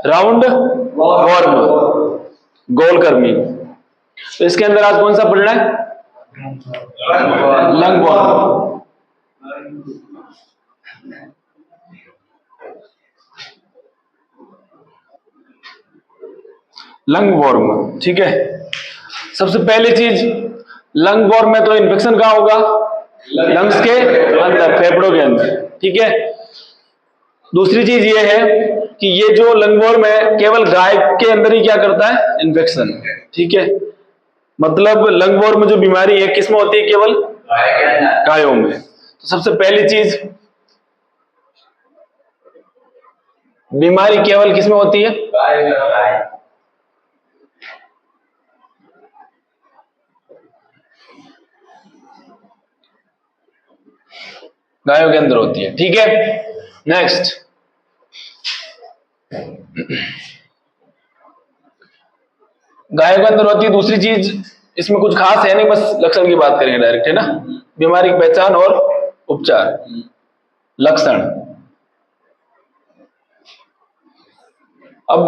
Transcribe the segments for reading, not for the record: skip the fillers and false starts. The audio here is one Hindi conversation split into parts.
Round warm, गोलकर्मी। तो इसके अंदर आज कौन सा पढ़ना है? Lung warm. लंग वॉर्म, ठीक है। सबसे पहली चीज, लंग वॉर्म में तो इन्फेक्शन कहाँ होगा? लंग्स के अंदर, फेफड़ों के अंदर, ठीक है। दूसरी चीज ये है कि ये जो लंग वॉर्म है केवल गाय के अंदर ही क्या करता है? इन्फेक्शन, ठीक है। मतलब लंग वॉर्म में जो बीमारी है किसमें होती है? केवल गायों में। तो सबसे पहली चीज, बीमारी केवल किसमें होती है? गायों के अंदर होती है, ठीक है। नेक्स्ट, गायों के अंदर होती है। दूसरी चीज, इसमें कुछ खास है नहीं, बस लक्षण की बात करेंगे डायरेक्ट, है ना। बीमारी की पहचान और उपचार। लक्षण, अब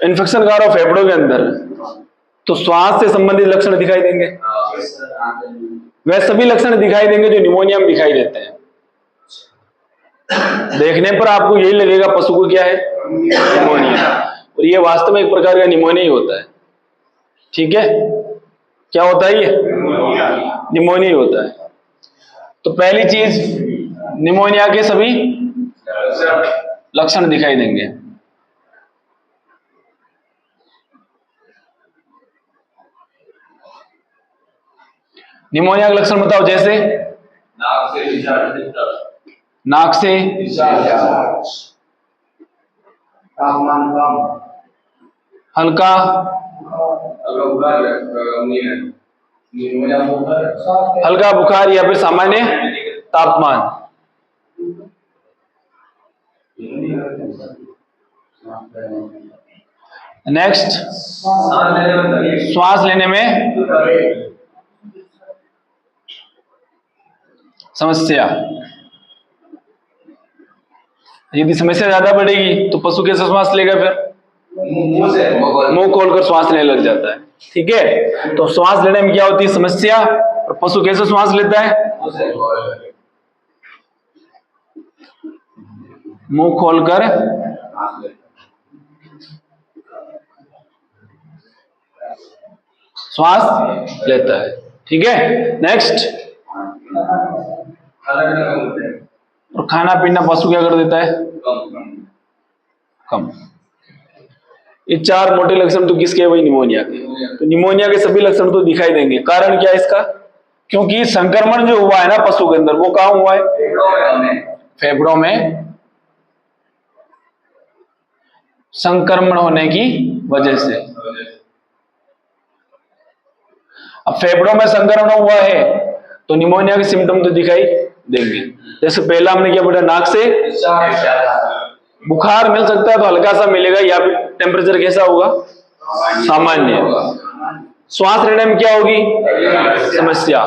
इन्फेक्शन का रहा फेफड़ों के अंदर, तो श्वास से संबंधित लक्षण दिखाई देंगे। वह सभी लक्षण दिखाई देंगे जो निमोनिया में दिखाई देते हैं। देखने पर आपको यही लगेगा पशु को क्या है? निमोनिया। और ये वास्तव में एक प्रकार का निमोनिया ही होता है, ठीक है। क्या होता है? ये निमोनिया ही होता है। तो पहली चीज, निमोनिया के सभी लक्षण दिखाई देंगे। निमोनिया के लक्षण बताओ। जैसे नाक से तापमान कम, हल्का हल्का बुखार या फिर सामान्य तापमान। नेक्स्ट, श्वास लेने में समस्या। यदि समस्या ज्यादा बढ़ेगी तो पशु कैसे श्वास लेगा? फिर मुंह खोलकर श्वास लेने लग जाता है, ठीक है। तो श्वास लेने में क्या होती है? समस्या। और पशु कैसे श्वास लेता है? मुंह खोलकर श्वास लेता है, ठीक है। नेक्स्ट, और खाना पीना पशु क्या कर देता है? कम। ये चार मोटे लक्षण तो किसके हैं? वही निमोनिया के। तो निमोनिया के सभी लक्षण तो दिखाई देंगे। कारण क्या है इसका? क्योंकि संक्रमण जो हुआ है ना पशु के अंदर, वो कहाँ हुआ है? फेफड़ों में संक्रमण होने की वजह से। अब फेफड़ों में संक्रमण हुआ है तो निमोनिया के सिम्टम तो दिखाई देंगे। जैसे पहला हमने क्या पढ़ा? नाक से बुखार मिल सकता है तो हल्का सा मिलेगा, या फिर टेम्परेचर कैसा होगा? सामान्य। श्वास लेने में क्या होगी? समस्या।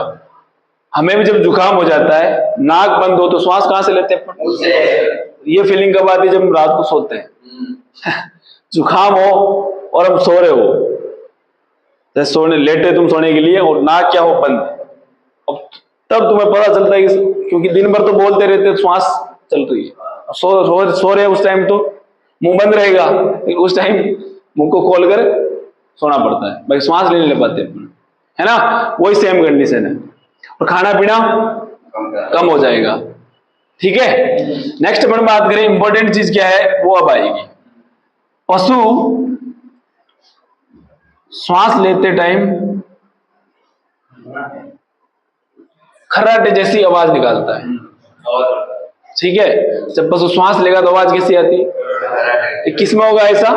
हमें भी जब जुकाम हो जाता है, नाक बंद हो, तो श्वास कहां से लेते हैं? ये फीलिंग कब आती है? जब हम रात को सोते हैं जुकाम हो और हम सो रहे हो, जैसे सोने लेटे तुम सोने के लिए, और नाक क्या हो? बंद। अब तब तुम्हें पता चलता है क्योंकि दिन भर तो बोलते रहते, श्वास चल रही है। सो रहे उस टाइम तो मुंह बंद रहेगा, उस टाइम मुंह को खोलकर सोना पड़ता है, भाई श्वास नहीं ले पाते, है ना। वही सेम कंडीशन है। और खाना पीना कम हो जाएगा, ठीक है। नेक्स्ट अपन बात करें, इंपॉर्टेंट चीज क्या है वो अब आएगी। पशु श्वास लेते टाइम खर्राटे जैसी आवाज निकालता है, ठीक है। जब पशु श्वास लेगा तो आवाज कैसी आती है? किसमें होगा ऐसा?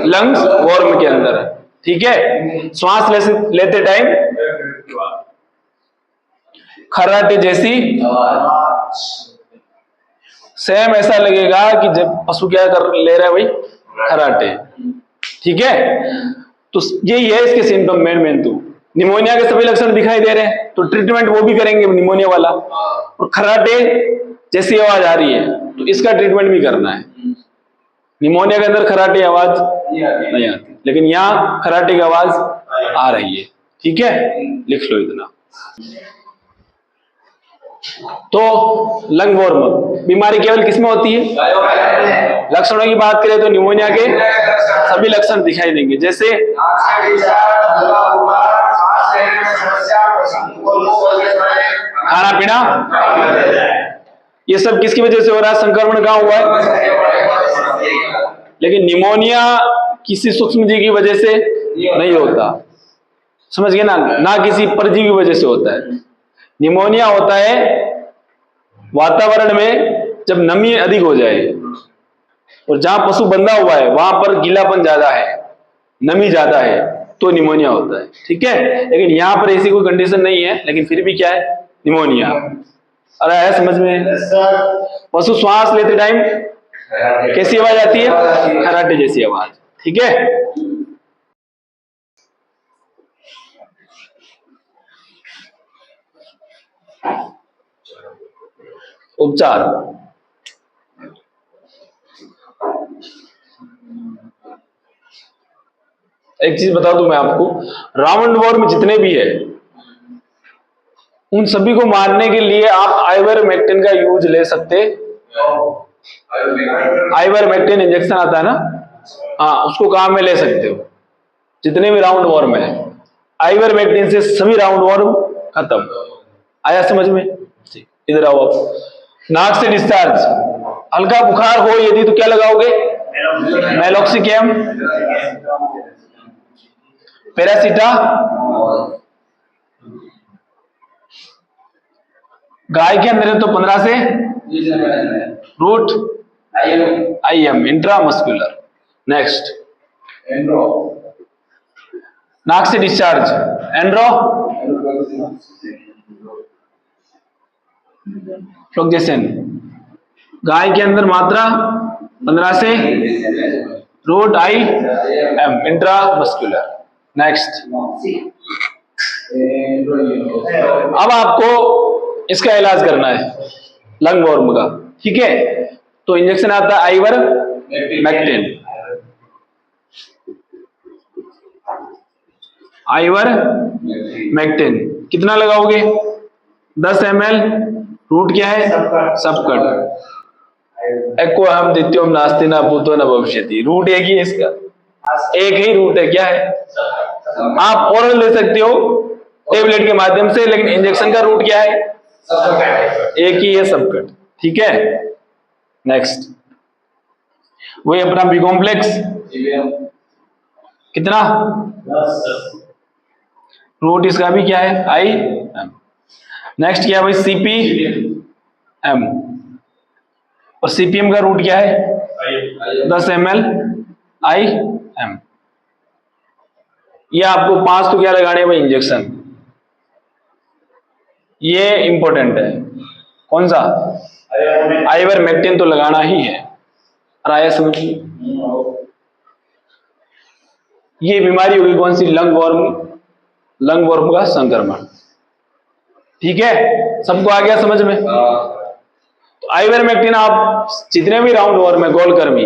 लंग्स वॉर्म के अंदर, ठीक है। श्वास लेते टाइम खर्राटे जैसी सेम ऐसा लगेगा कि जब पशु क्या कर ले रहा है भाई? खर्राटे, ठीक है। तो यही है इसके सिम्टम मेन तो। निमोनिया के सभी लक्षण दिखाई दे रहे हैं तो ट्रीटमेंट वो भी करेंगे निमोनिया वाला। और खर्राटे जैसी आवाज आ रही है तो इसका ट्रीटमेंट भी करना है, निमोनिया के अंदर खराटे आवाज नहीं आती, लेकिन यहाँ खराटे की आवाज आ रही है। ठीक है, लिख लो इतना। तो लंग वॉर्म बीमारी केवल किसमें होती है? लक्षणों की बात करें तो निमोनिया के सभी लक्षण दिखाई देंगे, जैसे खाना पीना, ये सब किसकी वजह से हो रहा है? संक्रमण कहाँ हुआ है? लेकिन निमोनिया किसी सूक्ष्म जीव की वजह से नहीं होता, समझ गए ना? ना किसी परजीवी की वजह से होता है। निमोनिया होता है वातावरण में जब नमी अधिक हो जाए, और जहां पशु बंधा हुआ है वहां पर गीलापन ज्यादा है, नमी ज्यादा है, तो निमोनिया होता है। ठीक है, लेकिन यहाँ पर ऐसी कोई कंडीशन नहीं है, लेकिन फिर भी क्या है? निमोनिया। अरे है समझ में? पशु श्वास लेते टाइम कैसी आवाज आती है? खराटे जैसी आवाज। ठीक है, उपचार। एक चीज बता दूं मैं आपको, राउंड वॉर्म जितने भी है उन सभी को मारने के लिए आप आइवरमेक्टिन का यूज ले सकते। आइवरमेक्टिन इंजेक्शन आता है ना, हाँ, उसको काम में ले सकते हो। जितने भी राउंड वॉर्म है, आइवरमेक्टिन से सभी राउंड वॉर्म खत्म। आया समझ में? इधर आओ आप। नाक से डिस्चार्ज, हल्का बुखार हो यदि तो क्या लगाओगे? मेलॉक्सिकैम, पैरासीटा, गाय के अंदर है तो 15 से रूट IM इंट्रामस्कुलर। नेक्स्ट, नाक से डिस्चार्ज, एंड्रो फ्लोक्जेशन, गाय के अंदर मात्रा 15 से रूट IM इंट्रामस्कुलर। नेक्स्ट, अब आपको इसका इलाज करना है लंग वॉर्म का। ठीक है, तो इंजेक्शन आता है आइवरमेक्टिन। आइवरमेक्टिन कितना लगाओगे? 10 ml। रूट क्या है? सबकट। एको हम द्वितीयम नास्ति न भूतो न भविष्यति। रूट एक ही है इसका, एक ही रूट है। क्या है? आप ओरल ले सकते हो टेबलेट के माध्यम से, लेकिन इंजेक्शन का रूट क्या है? एक ही है, सबकट। ठीक है, नेक्स्ट, वही अपना बी कॉम्प्लेक्स कितना? रूट इसका भी क्या है? IM। नेक्स्ट क्या है भाई? CPM, और CPM का रूट क्या है? 10 ml IM। ये आपको 5 तो क्या लगाने भाई? इंजेक्शन। ये इंपॉर्टेंट है। कौन सा? आइवरमेक्टिन तो लगाना ही है। और आया समझ? ये बीमारी होगी कौन सी? लंग वॉर्म का संक्रमण। ठीक है, सबको आ गया समझ में? तो आइवरमेक्टिन आप जितने भी राउंड वॉर्म है गोलकर्मी